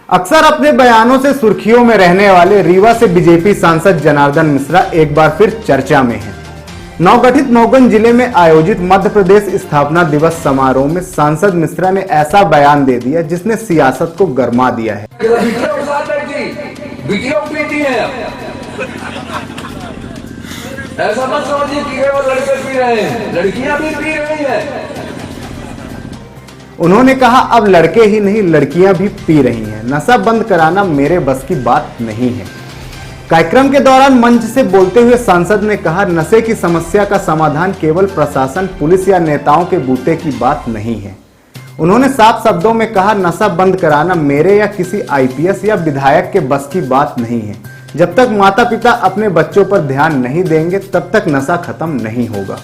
अक्सर अपने बयानों से सुर्खियों में रहने वाले रीवा से बीजेपी सांसद जनार्दन मिश्रा एक बार फिर चर्चा में हैं। नवगठित मऊगंज जिले में आयोजित मध्य प्रदेश स्थापना दिवस समारोह में सांसद मिश्रा ने ऐसा बयान दे दिया जिसने सियासत को गरमा दिया है। ऐसा मत समझिए कि केवल लड़के पी रहे हैं, लड़कियां भी पी रही हैं। उन्होंने कहा अब लड़के ही नहीं लड़कियां भी पी रही हैं। नशा बंद कराना मेरे बस की बात नहीं है। कार्यक्रम के दौरान मंच से बोलते हुए सांसद ने कहा नशे की समस्या का समाधान केवल प्रशासन, पुलिस या नेताओं के बूते की बात नहीं है। उन्होंने साफ शब्दों में कहा नशा बंद कराना मेरे या किसी आईपीएस या विधायक के बस की बात नहीं है। जब तक माता पिता अपने बच्चों पर ध्यान नहीं देंगे तब तक नशा खत्म नहीं होगा।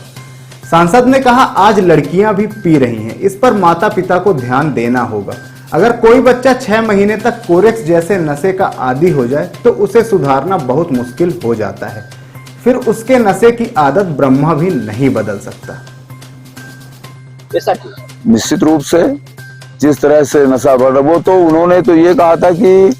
सांसद ने कहा आज लड़कियां भी पी रही हैं, इस पर माता पिता को ध्यान देना होगा। अगर कोई बच्चा 6 महीने तक कोरेक्स जैसे नशे का आदी हो जाए तो उसे सुधारना बहुत मुश्किल हो जाता है। फिर उसके नशे की आदत ब्रह्मा भी नहीं बदल सकता। निश्चित रूप से जिस तरह से नशा बढ़ रहा, वो तो उन्होंने तो ये कहा था कि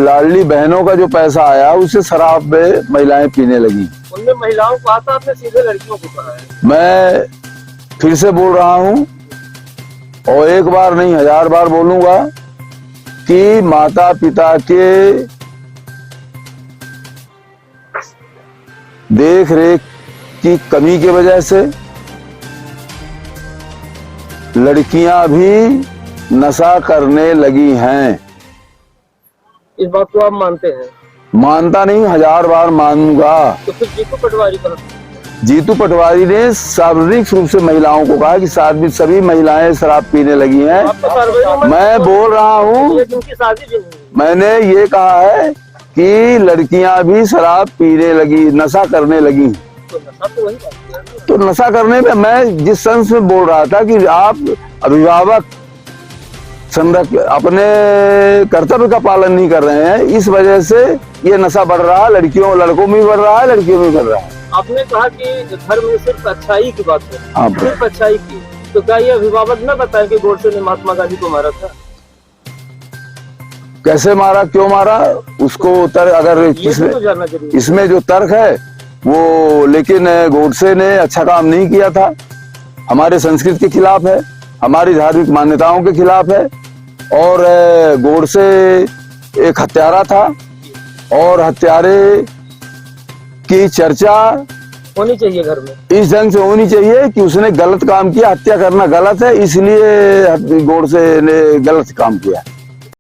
लाडली बहनों का जो पैसा आया उससे शराब में महिलाएं पीने लगी। उनमें महिलाओं को आता, आपने सीधे लड़कियों को कहा है। मैं फिर से बोल रहा हूं और एक बार नहीं 1000 बार बोलूंगा कि माता पिता के देख रेख की कमी की वजह से लड़कियां भी नशा करने लगी हैं। इस बात को आप मानते हैं? मानता नहीं, 1000 बार मानूंगा। तो फिर जीतू पटवारी ने सार्वजनिक रूप से महिलाओं को कहा कि सभी महिलाएं शराब पीने लगी हैं। मैं बोल रहा हूं, मैंने ये कहा है कि लड़कियां भी शराब पीने लगी, नशा करने लगी। तो नशा करने में मैं जिस सेंस में बोल रहा था कि आप अभिभावक अपने कर्तव्य का पालन नहीं कर रहे हैं, इस वजह से ये नशा बढ़ रहा है। लड़कियों लड़कों में भी बढ़ रहा है, लड़कियों में भी बढ़ रहा है। आपने कहा कि घर में सिर्फ अच्छाई की बात है, सिर्फ अच्छाई की, तो क्या ये अभिभावक न बताए कि गोडसे ने महात्मा गांधी को मारा था? कैसे मारा, क्यों मारा, उसको अगर इसमें जो तर्क है वो, लेकिन गोडसे ने अच्छा काम नहीं किया था, हमारे संस्कृति के खिलाफ है, हमारी धार्मिक मान्यताओं के खिलाफ है। और गोडसे एक हत्यारा था और हत्यारे की चर्चा होनी चाहिए घर में, इस ढंग से होनी चाहिए कि उसने गलत काम किया। हत्या करना गलत है, इसलिए गोडसे ने गलत काम किया।